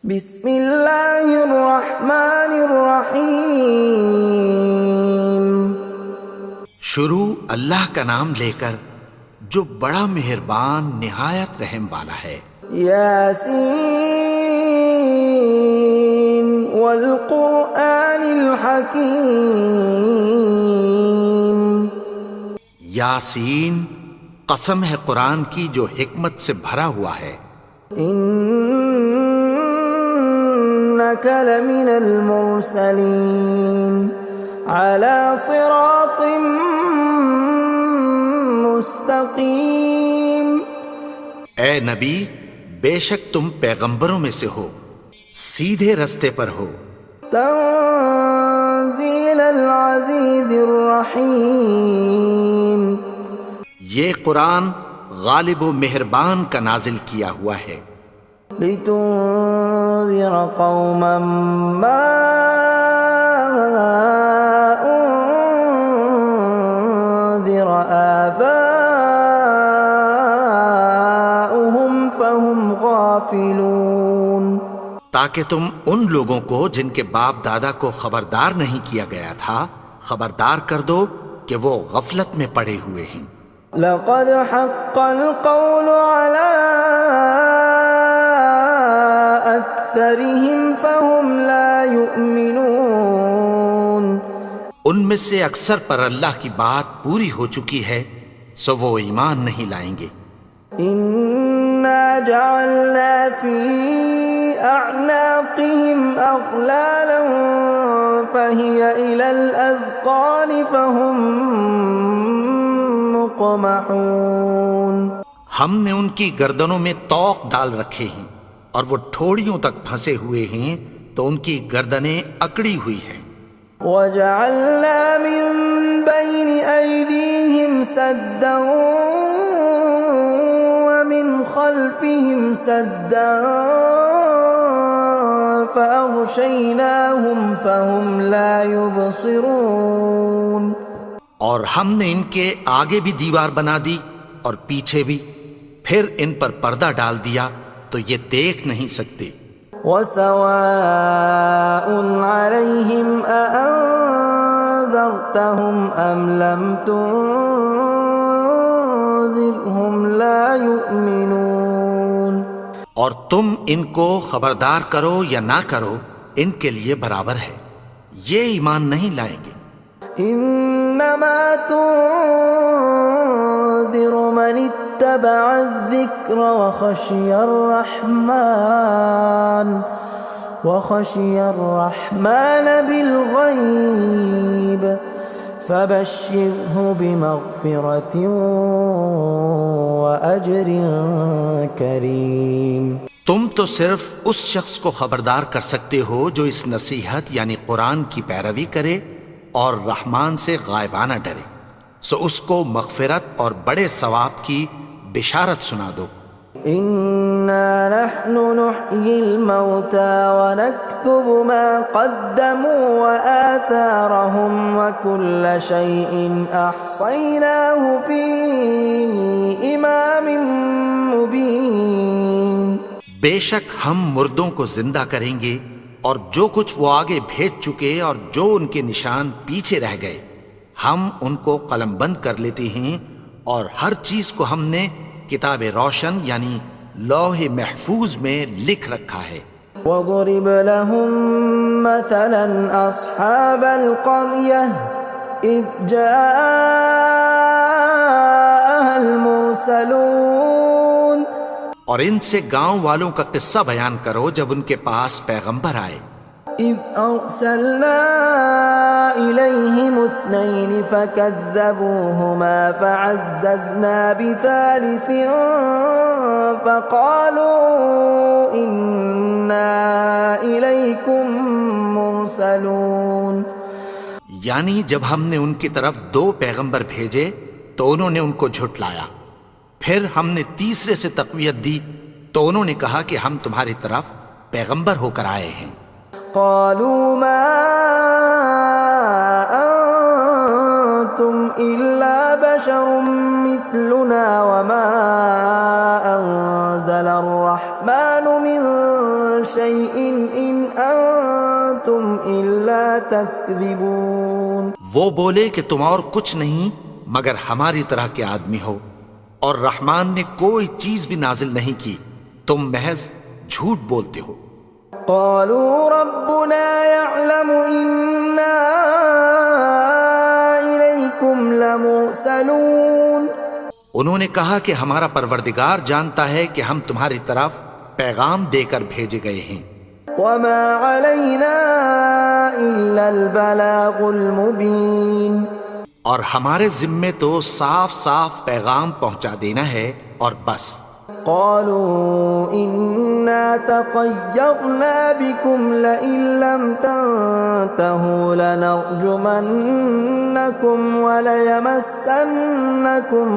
بسم اللہ الرحمن الرحیم۔ شروع اللہ کا نام لے کر جو بڑا مہربان نہایت رحم والا ہے۔ یاسین والقرآن الحکیم۔ یاسین، قسم ہے قرآن کی جو حکمت سے بھرا ہوا ہے۔ انک لمن المرسلین علی صراط مستقیم۔ اے نبی، بے شک تم پیغمبروں میں سے ہو، سیدھے رستے پر ہو۔ تنزیل العزیز الرحیم۔ یہ قرآن غالب و مہربان کا نازل کیا ہوا ہے۔ لتنذر قوما ما انذر آباؤهم فهم غافلون۔ تاکہ تم ان لوگوں کو جن کے باپ دادا کو خبردار نہیں کیا گیا تھا خبردار کر دو کہ وہ غفلت میں پڑے ہوئے ہیں۔ لقد حق القول على أكثرهم فهم لا يؤمنون۔ ان میں سے اکثر پر اللہ کی بات پوری ہو چکی ہے سو وہ ایمان نہیں لائیں گے۔ إنا جعلنا في أعناقهم أغلالا فهي إلى الأذقان فهم مقمحون۔ ہم نے ان کی گردنوں میں طوق ڈال رکھے ہیں اور وہ ٹھوڑیوں تک پھنسے ہوئے ہیں تو ان کی گردنیں اکڑی ہوئی ہیں۔ وَجَعَلْنَا مِن بَيْنِ أَيْدِيهِمْ سَدًّا وَمِنْ خَلْفِهِمْ سَدًّا فَأَغْشَيْنَاهُمْ فَهُمْ لَا يُبْصِرُونَ۔ اور ہم نے ان کے آگے بھی دیوار بنا دی اور پیچھے بھی، پھر ان پر پردہ ڈال دیا تو یہ دیکھ نہیں سکتے۔ وَسَوَاءٌ عَلَيْهِمْ أَأَنذَرْتَهُمْ أَمْ لَمْ تُنذِرْهُمْ لَا يُؤْمِنُونَ۔ اور تم ان کو خبردار کرو یا نہ کرو ان کے لیے برابر ہے، یہ ایمان نہیں لائیں گے۔ انما تنذر من اتبع الذکر وخشی الرحمن بالغیب فبشرہ بمغفرۃ واجر کریم۔ تم تو صرف اس شخص کو خبردار کر سکتے ہو جو اس نصیحت یعنی قرآن کی پیروی کرے اور رحمان سے غائبانہ ڈرے، سو اس کو مغفرت اور بڑے ثواب کی بشارت سنا دو۔ اِنَّا نَحْنُ نُحْيِي الْمَوْتَى وَنَكْتُبُ مَا قَدَّمُوا وَآثَارَهُمْ وَكُلَّ شَيْءٍ أَحْصَيْنَاهُ فِي إِمَامٍ مُبِينٍ۔ بے شک ہم مردوں کو زندہ کریں گے اور جو کچھ وہ آگے بھیج چکے اور جو ان کے نشان پیچھے رہ گئے ہم ان کو قلم بند کر لیتے ہیں، اور ہر چیز کو ہم نے کتاب روشن یعنی لوح محفوظ میں لکھ رکھا ہے۔ وَضُرِبْ لَهُم مَّثَلًا أَصْحَابَ الْقَرْيَةِ إِذْ جَاءَهَا الْمُرْسَلُونَ۔ اور ان سے گاؤں والوں کا قصہ بیان کرو جب ان کے پاس پیغمبر آئے۔ إِذْ أَرْسَلْنَا إِلَيْهِمُ اثْنَيْنِ فَكَذَّبُوهُمَا فَعَزَّزْنَا بِثَالِثٍ فَقَالُوا إِنَّا إِلَيْكُمْ مُرْسَلُونَ۔ یعنی جب ہم نے ان کی طرف دو پیغمبر بھیجے تو انہوں نے ان کو جھٹلایا، پھر ہم نے تیسرے سے تقویت دی تو انہوں نے کہا کہ ہم تمہاری طرف پیغمبر ہو کر آئے ہیں۔ قالوا ما انتم الا بشر مثلنا وما انزل الرحمن من شيء إن أنتم إلا تكذبون. وہ بولے کہ تم اور کچھ نہیں مگر ہماری طرح کے آدمی ہو، اور رحمان نے کوئی چیز بھی نازل نہیں کی، تم محض جھوٹ بولتے ہو. قالوا ربنا يعلم إنا إليكم لمرسلون. انہوں نے کہا کہ ہمارا پروردگار جانتا ہے کہ ہم تمہاری طرف پیغام دے کر بھیجے گئے ہیں. وما علينا إلا البلاغ المبين. اور ہمارے ذمے تو صاف صاف پیغام پہنچا دینا ہے اور بس. قالوا إنا تطيرنا بكم لئن لم تنتهوا لنرجمنكم وليمسنكم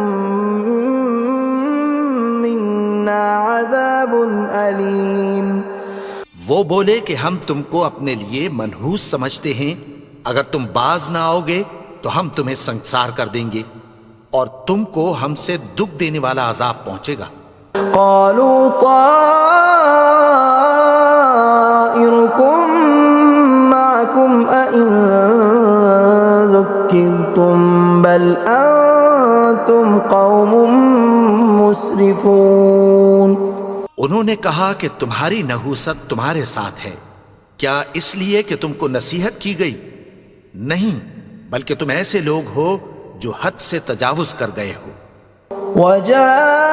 منا عذاب أليم. وہ بولے کہ ہم تم کو اپنے لیے منحوس سمجھتے ہیں، اگر تم باز نہ آؤ گے تو ہم تمہیں سنسار کر دیں گے اور تم کو ہم سے دکھ دینے والا عذاب پہنچے گا. قالوا طائركم معكم أئن ذكرتم بل أنتم قوم مسرفون. انہوں نے کہا کہ تمہاری نحوست تمہارے ساتھ ہے، کیا اس لیے کہ تم کو نصیحت کی گئی؟ نہیں، بلکہ تم ایسے لوگ ہو جو حد سے تجاوز کر گئے ہو. وجاء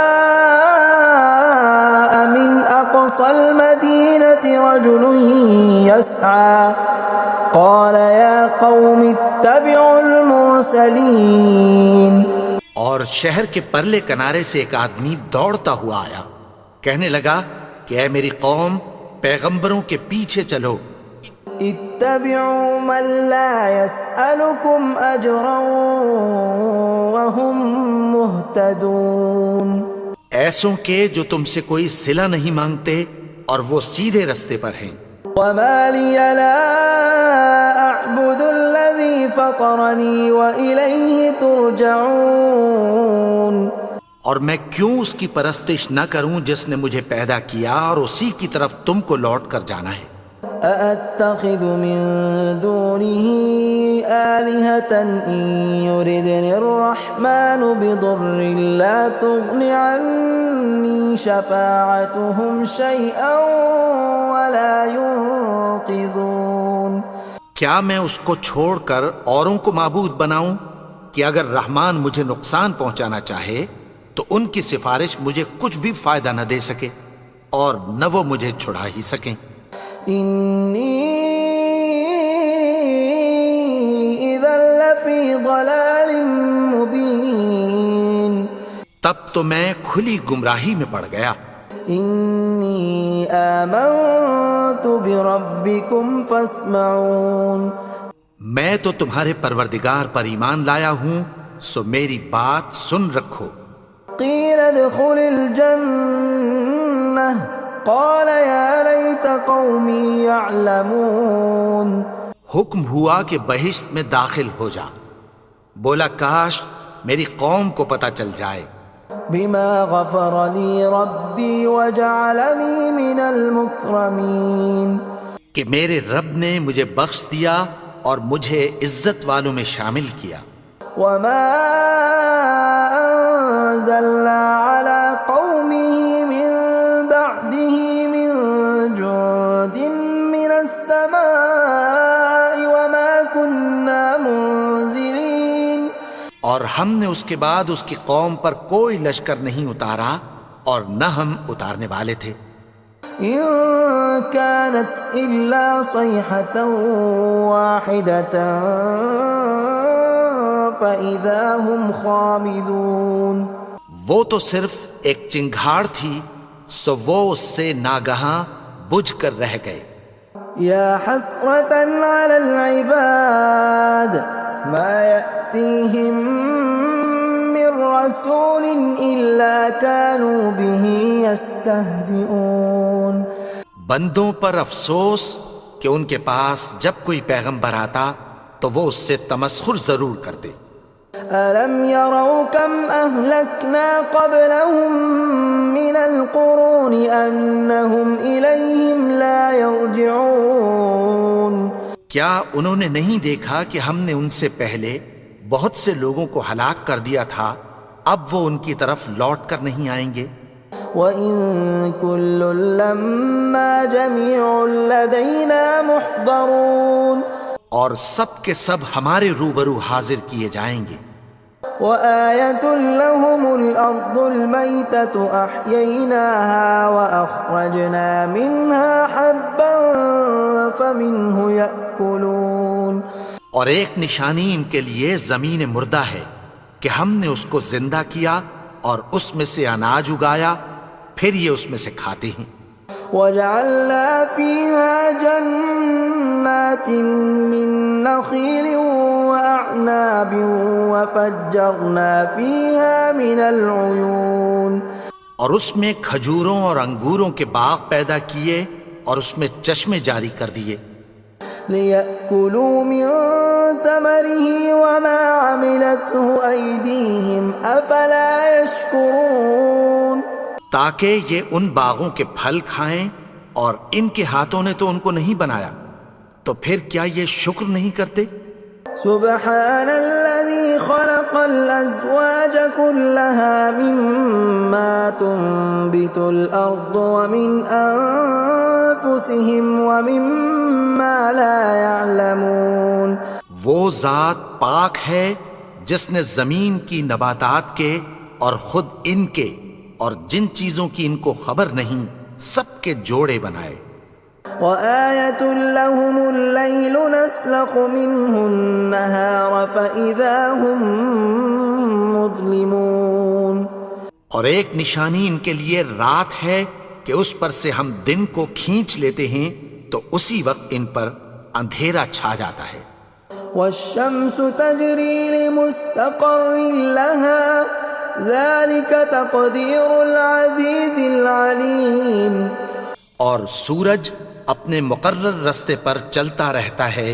من أقصى المدينة رجل يسعى قال يا قوم اتبعوا المرسلين. اور شہر کے پرلے کنارے سے ایک آدمی دوڑتا ہوا آیا، کہنے لگا کہ اے میری قوم، پیغمبروں کے پیچھے چلو. اتبعوا من لا يسألكم أجرا وهم مهتدون. ایسوں کے جو تم سے کوئی صلہ نہیں مانگتے اور وہ سیدھے رستے پر ہیں. وما لي لا أعبد الذي فطرني وإليه ترجعون. اور میں کیوں اس کی پرستش نہ کروں جس نے مجھے پیدا کیا اور اسی کی طرف تم کو لوٹ کر جانا ہے. أأتخذ من دونه آلهة إن يردني الرحمن بضر لا تغن عني شفاعتهم شيئا ولا ينقذون. کیا میں اس کو چھوڑ کر اوروں کو معبود بناؤں کہ اگر رحمان مجھے نقصان پہنچانا چاہے تو ان کی سفارش مجھے کچھ بھی فائدہ نہ دے سکے اور نہ وہ مجھے چھڑا ہی سکیں. إني إذا لفي ضلال مبين. تب تو میں کھلی گمراہی میں پڑ گیا. إني آمنت بربكم فاسمعون. میں تو تمہارے پروردگار پر ایمان لایا ہوں، سو میری بات سن رکھو. قيل ادخل الجنة قال يا ليت قومي يعلمون. حکم ہوا کہ بہشت میں داخل ہو جا. بولا کاش میری قوم کو پتہ چل جائے. بما غفر لي ربي وجعلني من المكرمين. کہ میرے رب نے مجھے بخش دیا اور مجھے عزت والوں میں شامل کیا. وما أنزلنا على قومه من بعده من جند من السماء وما كنا منزلين. اور ہم نے اس کے بعد اس کی قوم پر کوئی لشکر نہیں اتارا اور نہ ہم اتارنے والے تھے. إن كانت إلا صيحة واحدة فإذا هم خامدون. وہ تو صرف ایک چنگھاڑ تھی، سو وہ اس سے ناگہاں بجھ کر رہ گئے. يا حسرة على العباد ما يأتيهم من رسول إلا كانوا به يستهزئون. بندوں پر افسوس کہ ان کے پاس جب کوئی پیغمبر آتا تو وہ اس سے تمسخر ضرور کرتے. ألم يروا كم أهلكنا قبلهم من القرون أنهم إليهم لا يرجعون کیا انہوں نے نہیں دیکھا کہ ہم نے ان سے پہلے بہت سے لوگوں کو ہلاک کر دیا تھا، اب وہ ان کی طرف لوٹ کر نہیں آئیں گے؟ وَإِن كُلٌّ لَّمَّا جَمِيعٌ لَّدَيْنَا مُحْضَرُونَ اور سب کے سب ہمارے روبرو حاضر کیے جائیں گے۔ وَآيَةٌ لَّهُمُ الْأَرْضُ الْمَيْتَةُ أَحْيَيْنَاهَا وَأَخْرَجْنَا مِنْهَا حَبًّا فَمِنْهُ يَأْكُلُونَ اور ایک نشانی ان کے لیے زمین مردہ ہے کہ ہم نے اس کو زندہ کیا اور اس میں سے اناج اگایا، پھر یہ اس میں سے کھاتے ہیں۔ وَجَعَلْنَا فِيهَا جَنَّاتٍ مِّن نَّخِيلٍ وَأَعْنَابٍ وَفَجَّرْنَا فِيهَا مِنَ الْعُيُونِ اور اس میں کھجوروں اور انگوروں کے باغ پیدا کیے اور اس میں چشمے جاری کر دیے، لِيَأْكُلُوا مِن ثَمَرِهِ وَمَا عَمِلَتْهُ أَيْدِيهِمْ أَفَلَا يَشْكُرُونَ تاکہ یہ ان باغوں کے پھل کھائیں، اور ان کے ہاتھوں نے تو ان کو نہیں بنایا، تو پھر کیا یہ شکر نہیں کرتے؟ سبحان الذي خلق الأزواج كلها مما تنبت الأرض ومن أنفسهم ومما لا يعلمون وہ ذات پاک ہے جس نے زمین کی نباتات کے اور خود ان کے اور جن چیزوں کی ان کو خبر نہیں سب کے جوڑے بنائے۔ وَآيَةٌ لَّهُمُ اللَّيْلُ نَسْلَخُ مِنْهُ النَّهَارَ فَإِذَا هُم مُظْلِمُونَ اور ایک نشانی ان کے لیے رات ہے کہ اس پر سے ہم دن کو کھینچ لیتے ہیں تو اسی وقت ان پر اندھیرا چھا جاتا ہے۔ وَالشَّمْسُ تَجْرِي لِمُسْتَقَرٍّ لَّهَا ذَلِكَ تَقْدِيرُ الْعَزِيزِ الْعَلِيمِ اور سورج اپنے مقرر رستے پر چلتا رہتا ہے،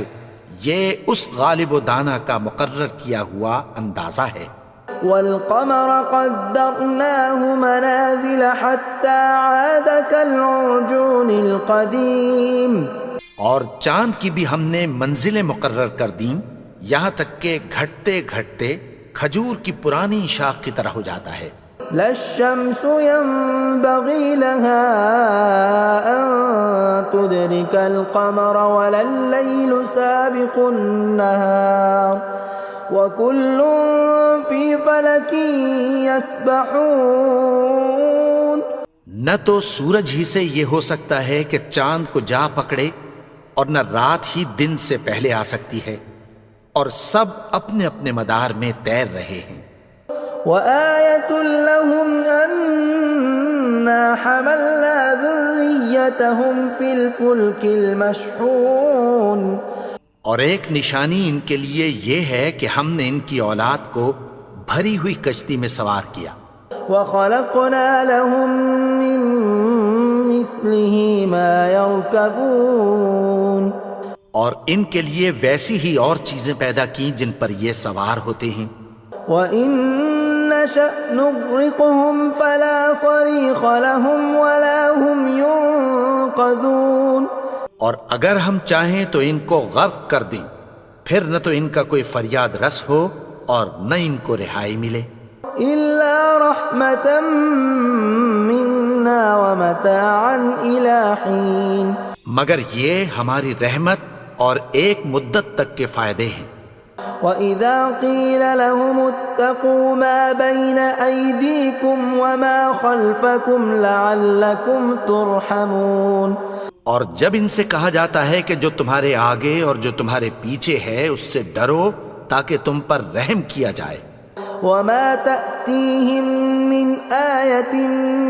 یہ اس غالب و دانا کا مقرر کیا ہوا اندازہ ہے۔ وَالْقَمَرَ قَدَّرْنَاهُ مَنَازِلَ حَتَّى عَادَ كَالْعُرْجُونِ الْقَدِيمِ اور چاند کی بھی ہم نے منزلیں مقرر کر دیں، یہاں تک کہ گھٹتے گھٹتے کھجور کی پرانی شاخ کی طرح ہو جاتا ہے۔ لا الشمس ينبغي لها أن تدرك القمر ولا الليل سابق النهار وكل في فلك يسبحون نہ تو سورج ہی سے یہ ہو سکتا ہے کہ چاند کو جا پکڑے، اور نہ رات ہی دن سے پہلے آ سکتی ہے، اور سب اپنے اپنے مدار میں تیر رہے ہیں۔ وَآيَةٌ لَّهُمْ أَنَّا حَمَلْنَا ذُرِّيَّتَهُمْ فِي الْفُلْكِ الْمَشْحُونِ اور ایک نشانی ان کے لیے یہ ہے کہ ہم نے ان کی اولاد کو بھری ہوئی کشتی میں سوار کیا۔ وَخَلَقْنَا لَهُم مِّن مِّثْلِهِ مَا يَرْكَبُونَ اور ان کے لیے ویسی ہی اور چیزیں پیدا کی جن پر یہ سوار ہوتے ہیں۔ وَإِن نَّشَأْ نُغْرِقْهُمْ فَلَا صَرِيخَ لَهُمْ وَلَا هُمْ يُنقَذُونَ اور اگر ہم چاہیں تو ان کو غرق کر دیں، پھر نہ تو ان کا کوئی فریاد رس ہو اور نہ ان کو رہائی ملے۔ إِلَّا رَحْمَةً مِّنَّا وَمَتَاعًا إِلَىٰ حِينٍ مگر یہ ہماری رحمت اور ایک مدت تک کے فائدے ہیں۔ وَإِذَا قِيلَ لَهُمُ اتَّقُوا مَا بَيْنَ أَيْدِيكُمْ وَمَا خَلْفَكُمْ لَعَلَّكُمْ تُرْحَمُونَ اور جب ان سے کہا جاتا ہے کہ جو تمہارے آگے اور جو تمہارے پیچھے ہے اس سے ڈرو تاکہ تم پر رحم کیا جائے۔ وَمَا تَأْتِيهِم مِّنْ آيَةٍ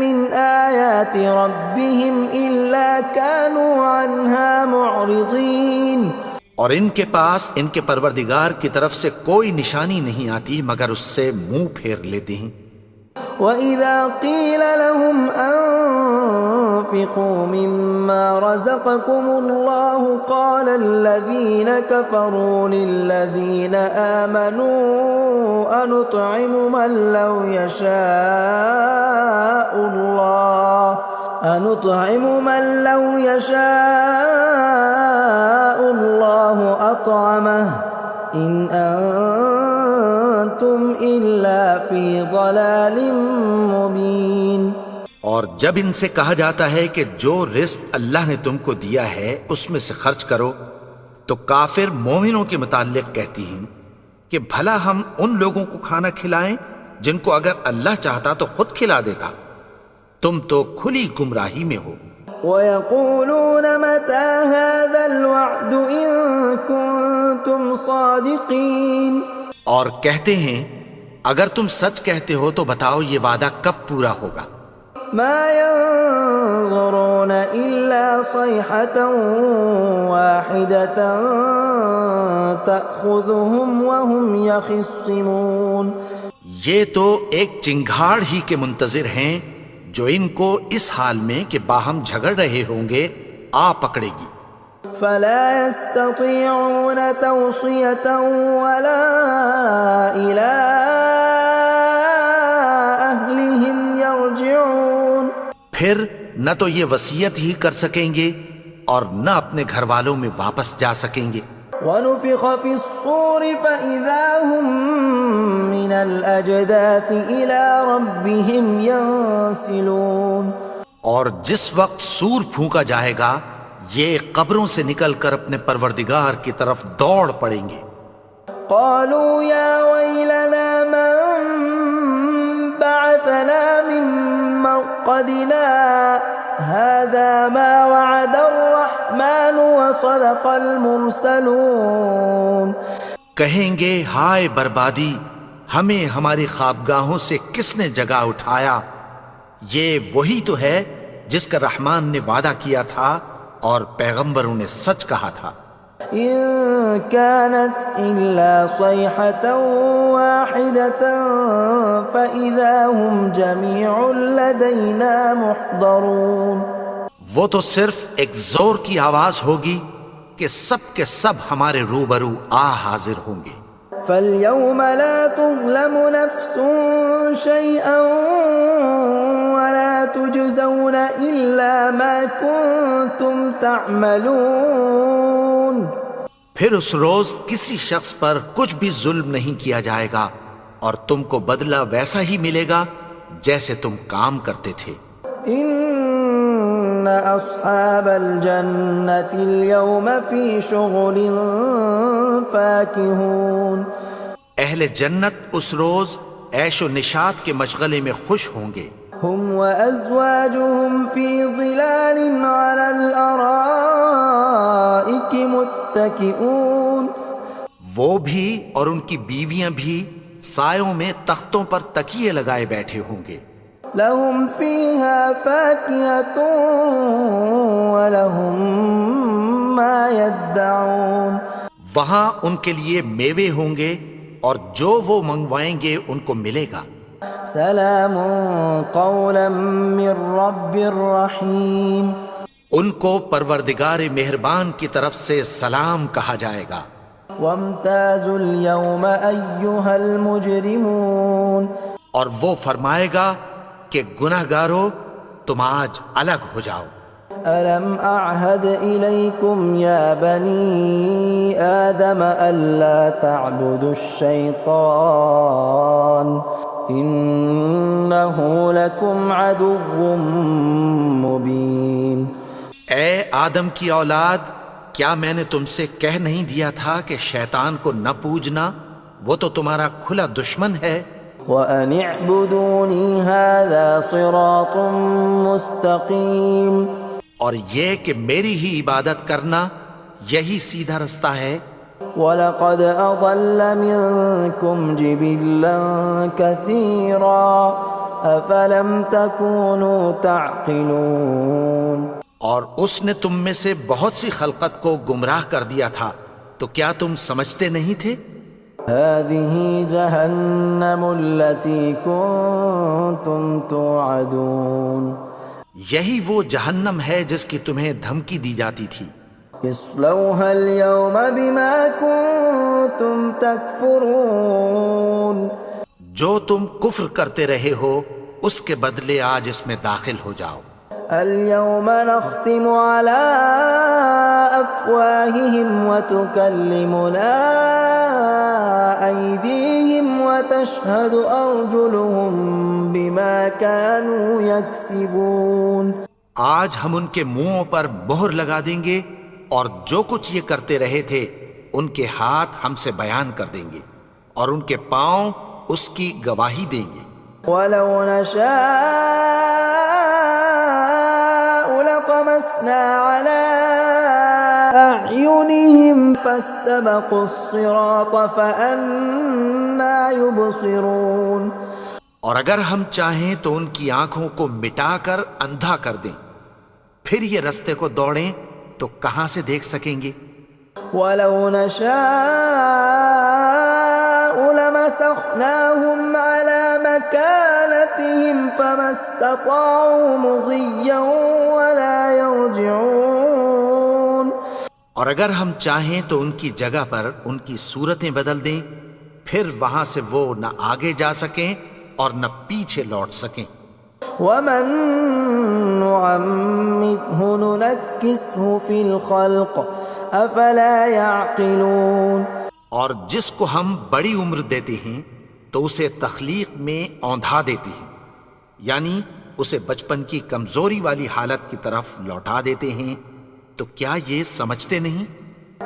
مِّنْ آيَاتِ رَبِّهِمْ إِلَّا كَانُوا عَنْهَا مُعْرِضِينَ اور ان کے پاس ان کے پروردگار کی طرف سے کوئی نشانی نہیں آتی مگر اس سے منہ پھیر لیتے ہیں۔ وَإِذَا قِيلَ لَهُمْ وأنفقوا مما رزقكم الله قال الذين كفروا للذين آمنوا أنطعم من لو يشاء الله أطعمه إن أنتم إلا في ضلال مبين۔ اور جب ان سے کہا جاتا ہے کہ جو رزق اللہ نے تم کو دیا ہے اس میں سے خرچ کرو، تو کافر مومنوں کے متعلق کہتی ہیں کہ بھلا ہم ان لوگوں کو کھانا کھلائیں جن کو اگر اللہ چاہتا تو خود کھلا دیتا، تم تو کھلی گمراہی میں ہو۔ وَيَقُولُونَ مَتَى هَذَا الْوَعْدُ إِن كُنتُمْ صَادِقِينَ، اور کہتے ہیں اگر تم سچ کہتے ہو تو بتاؤ یہ وعدہ کب پورا ہوگا۔ مَا يَنظُرُونَ إِلَّا صَيْحَةً وَاحِدَةً تَأْخُذُهُمْ وَهُمْ يَخِصِّمُونَ، یہ تو ایک چنگھاڑ ہی کے منتظر ہیں جو ان کو اس حال میں کہ باہم جھگڑ رہے ہوں گے آ پکڑے گی۔ فَلَا يَسْتَطِيعُونَ تَوْصِيَةً وَلَا إِلَىٰ أَهْلِهِمْ يَرْجِعُونَ، پھر نہ تو یہ وصیت ہی کر سکیں گے اور نہ اپنے گھر والوں میں واپس جا سکیں گے۔ وَنُفِخَ فِي الصُّورِ فَإِذَا هُم مِّنَ الْأَجْدَاثِ إِلَىٰ رَبِّهِمْ يَنسِلُونَ، اور جس وقت سور پھونکا جائے گا یہ قبروں سے نکل کر اپنے پروردگار کی طرف دوڑ پڑیں گے۔ قَالُوا يَا وَيْلَنَا مَن بَعَثَنَا مِن مَّرْقَدِنَا هَٰذَا مَا وَعَدَ الرَّحْمَٰنُ وَصَدَقَ الْمُرْسَلُونَ، کہیں گے ہائے بربادی، ہمیں ہماری خوابگاہوں سے کس نے جگا اٹھایا، یہ وہی تو ہے جس کا رحمان نے وعدہ کیا تھا اور پیغمبروں نے سچ کہا تھا۔ إِن كَانَتْ إِلَّا صَيْحَةً وَاحِدَةً فَإِذَا هُمْ جَمِيعٌ لَدَيْنَا مُحْضَرُونَ، وہ تو صرف ایک زور کی آواز ہوگی کہ سب کے سب ہمارے روبرو آ حاضر ہوں گے۔ فَالْيَوْمَ لَا تُظْلَمُ نَفْسٌ شَيْئًا وَلَا تُجْزَوْنَ إِلَّا مَا كُنتُمْ تَعْمَلُونَ، پھر اس روز کسی شخص پر کچھ بھی ظلم نہیں کیا جائے گا اور تم کو بدلہ ویسا ہی ملے گا جیسے تم کام کرتے تھے۔ إِنَّ أَصْحَابَ الْجَنَّةِ الْيَوْمَ فِي شُغُلٍ فَاكِهُونَ، اہل جنت اس روز عیش و نشاط کے مشغلے میں خوش ہوں گے۔ هُمْ وَأَزْوَاجُهُمْ فِي ظِلَالٍ عَلَى الْأَرَائِكِ مُتَّكِئُونَ، وہ بھی اور ان کی بیویاں بھی سایوں میں تختوں پر تکیے لگائے بیٹھے ہوں گے۔ لَهُمْ فِيهَا فَاكِهَةٌ وَلَهُمْ مَا يَدَّعُونَ، وہاں ان کے لیے میوے ہوں گے اور جو وہ منگوائیں گے ان کو ملے گا۔ سلام قولا من رب رحیم، ان کو پروردگار مہربان کی طرف سے سلام کہا جائے گا۔ وامتازوا اليوم ایھا المجرمون، اور وہ فرمائے گا کہ گنہگارو تم آج الگ ہو جاؤ۔ ألم أعهد إليكم يا بني آدم ألا تعبدوا الشيطان إنه لكم عدو مبين۔ اے آدم کی اولاد، کیا میں نے تم سے کہہ نہیں دیا تھا کہ شیطان کو نہ پوجنا، وہ تو تمہارا کھلا دشمن ہے۔ وَأَنِ اعْبُدُونِي هَذَا صِرَاطٌ مُسْتَقِيمٌ، اور یہ کہ میری ہی عبادت کرنا یہی سیدھا رستہ ہے۔ وَلَقَدْ أَضَلَّ مِنْكُمْ جِبِلًّا كَثِيرًا أَفَلَمْ تَكُونُوا تَعْقِلُونَ، اور اس نے تم میں سے بہت سی خلقت کو گمراہ کر دیا تھا، تو کیا تم سمجھتے نہیں تھے؟ هَذِهِ جَهَنَّمُ الَّتِي كُنْتُمْ تُوعَدُونَ، یہی وہ جہنم ہے جس کی تمہیں دھمکی دی جاتی تھی. اصلوها اليوم بما كنتم تكفرون. جو تم کفر کرتے رہے ہو اس کے بدلے آج اس میں داخل ہو جاؤ. اليوم نختم على أفواههم وتكلمنا أيديهم وتشهد أرجلهم بما كانوا يكسبون. آج ہم ان کے منہوں پر مہر لگا دیں گے اور جو کچھ یہ کرتے رہے تھے ان کے ہاتھ ہم سے بیان کر دیں گے اور ان کے پاؤں اس کی گواہی دیں گے. ولو نشاء لطمسنا على أعينهم فاستبقوا الصراط فأنى يبصرون. اور اگر ہم چاہیں تو ان کی آنکھوں کو مٹا کر اندھا کر دیں، پھر یہ رستے کو دوڑیں تو کہاں سے دیکھ سکیں گے. ولو نشاء لمسخناهم على مكانتهم فما استطاعوا مضيا ولا يرجعون. اور اگر ہم چاہیں تو ان کی جگہ پر ان کی صورتیں بدل دیں، پھر وہاں سے وہ نہ آگے جا سکیں اور نہ پیچھے لوٹ سکیں. ومن نعمره ننكسه في الخلق افلا يعقلون. اور جس کو ہم بڑی عمر دیتے ہیں تو اسے تخلیق میں اوندھا دیتے ہیں، یعنی اسے بچپن کی کمزوری والی حالت کی طرف لوٹا دیتے ہیں. تو کیا یہ سمجھتے نہیں؟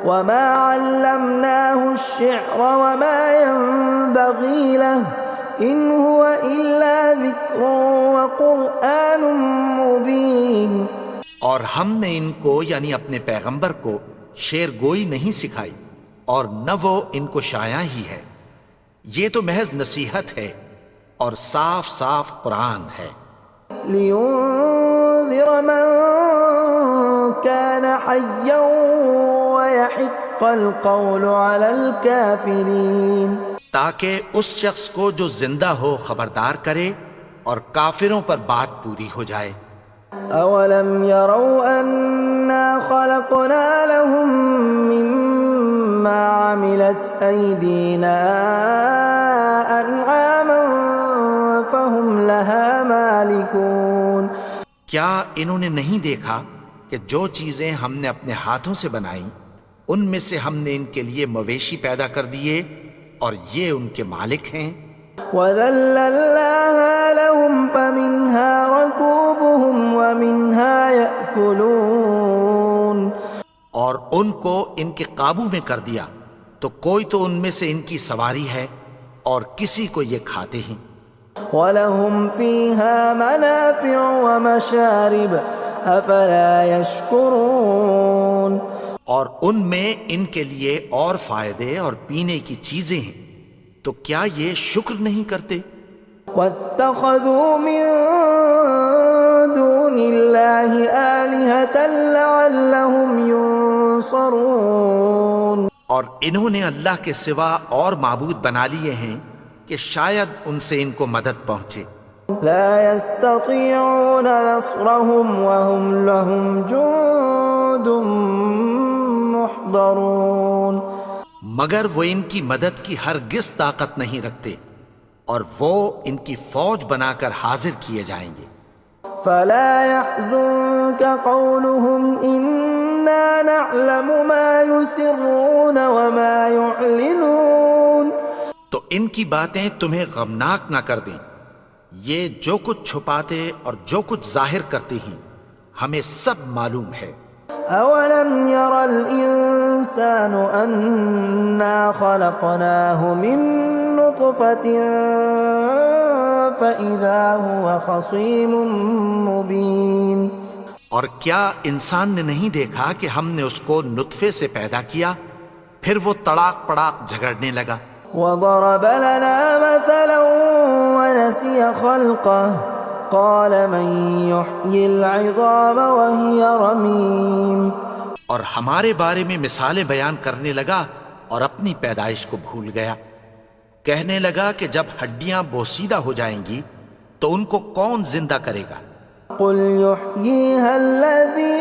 وما علمناه الشعر وما ينبغي له ان هو الا ذکر وقرآن مبین. اور ہم نے ان کو یعنی اپنے پیغمبر کو شعر گوئی نہیں سکھائی اور نہ وہ ان کو شایع ہی ہے، یہ تو محض نصیحت ہے اور صاف صاف قرآن ہے. لينذر من كان حيا ويحق القول على الكافرين. تاکہ اس شخص کو جو زندہ ہو خبردار کرے اور کافروں پر بات پوری ہو جائے. اولم يروا انا خلقنا لهم مما عملت ايدينا انعاما فهم لها مالكون. کیا انہوں نے نہیں دیکھا کہ جو چیزیں ہم نے اپنے ہاتھوں سے بنائیں ان میں سے ہم نے ان کے لیے مویشی پیدا کر دیے اور یہ ان کے مالک ہیں. وَذَلَّلْنَاهَا لَهُمْ فَمِنْهَا رَكُوبُهُمْ وَمِنْهَا يَأْكُلُونَ. اور ان کو ان کے قابو میں کر دیا تو کوئی تو ان میں سے ان کی سواری ہے اور کسی کو یہ کھاتے ہیں. وَلَهُمْ فِيهَا مَنَافِعُ وَمَشَارِبُ أَفَلَا يَشْكُرُونَ. اور ان میں ان کے لیے اور فائدے اور پینے کی چیزیں ہیں، تو کیا یہ شکر نہیں کرتے؟ وَاتَّخَذُوا مِن دُونِ اللَّهِ آلِهَةً لَعَلَّهُمْ يُنصَرُونَ. اور انہوں نے اللہ کے سوا اور معبود بنا لیے ہیں کہ شاید ان سے ان کو مدد پہنچے. لا يستطيعون نصرهم وهم لهم جند محضرون. مگر وہ ان کی مدد کی ہرگز طاقت نہیں رکھتے اور وہ ان کی فوج بنا کر حاضر کیے جائیں گے. فلا يحزنك قولهم إنا نعلم ما يسرون وما يعلنون. تو ان کی باتیں تمہیں غمناک نہ کر دیں، یہ جو کچھ چھپاتے اور جو کچھ ظاہر کرتے ہیں ہمیں سب معلوم ہے. أولم ير الإنسان أنا خلقناه من نطفة فإذا هو خصيم مبين. اور کیا انسان نے نہیں دیکھا کہ ہم نے اس کو نطفے سے پیدا کیا پھر وہ تڑاک پڑاک جھگڑنے لگا. وضرب لنا مثلا ونسي خلقه قال من يحيي العظام وهي رميم. اور ہمارے بارے میں مثالیں بیان کرنے لگا اور اپنی پیدائش کو بھول گیا. کہنے لگا کہ جب ہڈیاں بوسیدہ ہو جائیں گی تو ان کو کون زندہ کرے گا قل يحييها الذي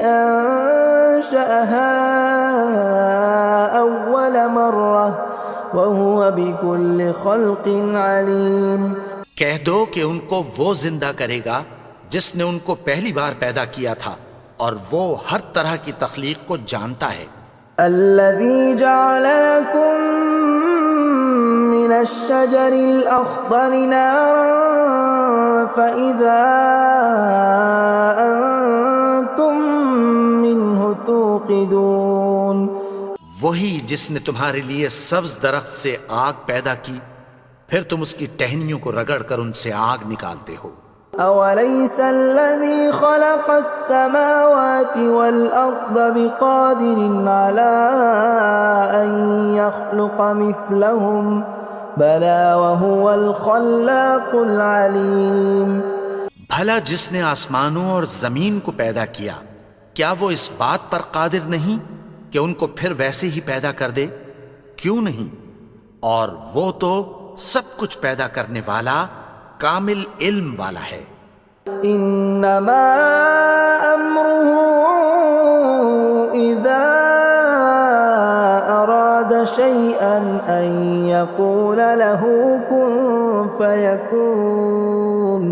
أنشأها أول مرة وهو بكل خلق عليم. کہہ دو کہ ان کو وہ زندہ کرے گا جس نے ان کو پہلی بار پیدا کیا تھا، اور وہ ہر طرح کی تخلیق کو جانتا ہے. الذي جعل لكم من الشجر الأخضر نارا فإذا أنتم منه توقدون. وہی جس نے تمہارے لیے سبز درخت سے آگ پیدا کی، پھر تم اس کی ٹہنیوں کو رگڑ کر ان سے آگ نکالتے ہو. أوليس الذي خلق السماوات والأرض بقادر على أن يخلق مثلهم بلى وهو الخلاق العليم. بھلا جس نے آسمانوں اور زمین کو پیدا کیا، کیا وہ اس بات پر قادر نہیں کہ ان کو پھر ویسے ہی پیدا کر دے؟ کیوں نہیں؟ اور وہ تو سب کچھ پیدا کرنے والا، کامل علم والا ہے. انما امره اذا اراد شيئا ان يقول له كن فيكون.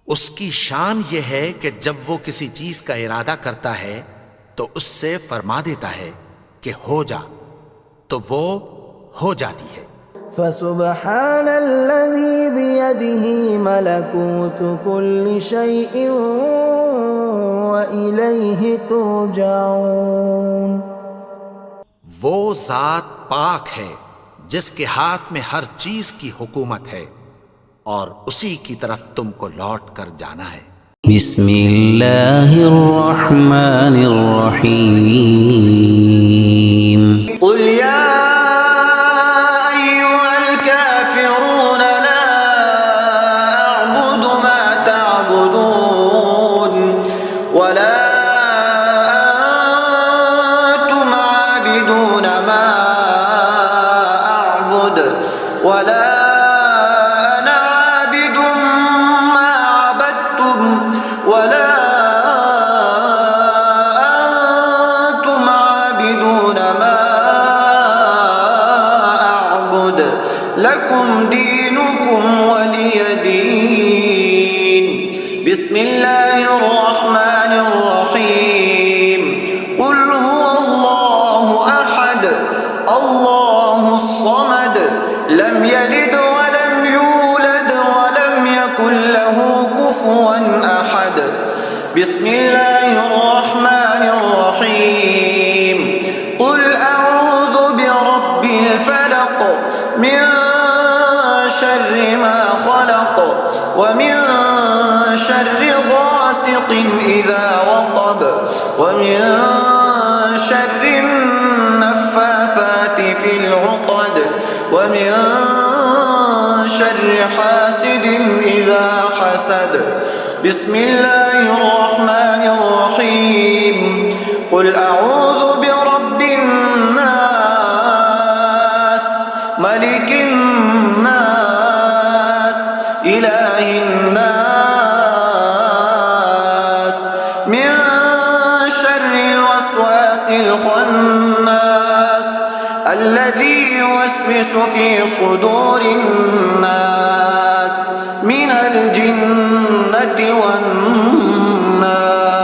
اس کی شان یہ ہے کہ جب وہ کسی چیز کا ارادہ کرتا ہے تو اس سے فرما دیتا ہے کہ ہو جا، تو وہ ہو جاتی ہے. فسبحان الذي بيده ملكوت كل شيء وإليه ترجعون. وہ ذات پاک ہے جس کے ہاتھ میں ہر چیز کی حکومت ہے، اور اسی کی طرف تم کو لوٹ کر جانا ہے. بسم اللہ الرحمن الرحیم. قل يا أيها الكافرون لا أعبد ما تعبدون ولا أنتم عابدون ما أعبد ولا أنا عابد ما عبدتم ولا أنتم عابدون ما أعبد لكم دينكم ولي دين. بسم الله الرحمن الرحيم. قل هو الله أحد الله الصمد لم يلد ولم يولد ولم يكن له كفوا أحد. بسم الله الرحمن الرحيم. قل أعوذ برب الفلق من شر ما خلق ومن شر غاسق إذا وقب ومن شر النفاثات في العقد ومن شر حاسد إذا حسد. بسم الله الرحمن الرحيم. قل أعوذ برب الناس ملك الناس إله الناس من شر الوسواس الخناس الذي يوسوس في صدور الناس من الجنة والناس.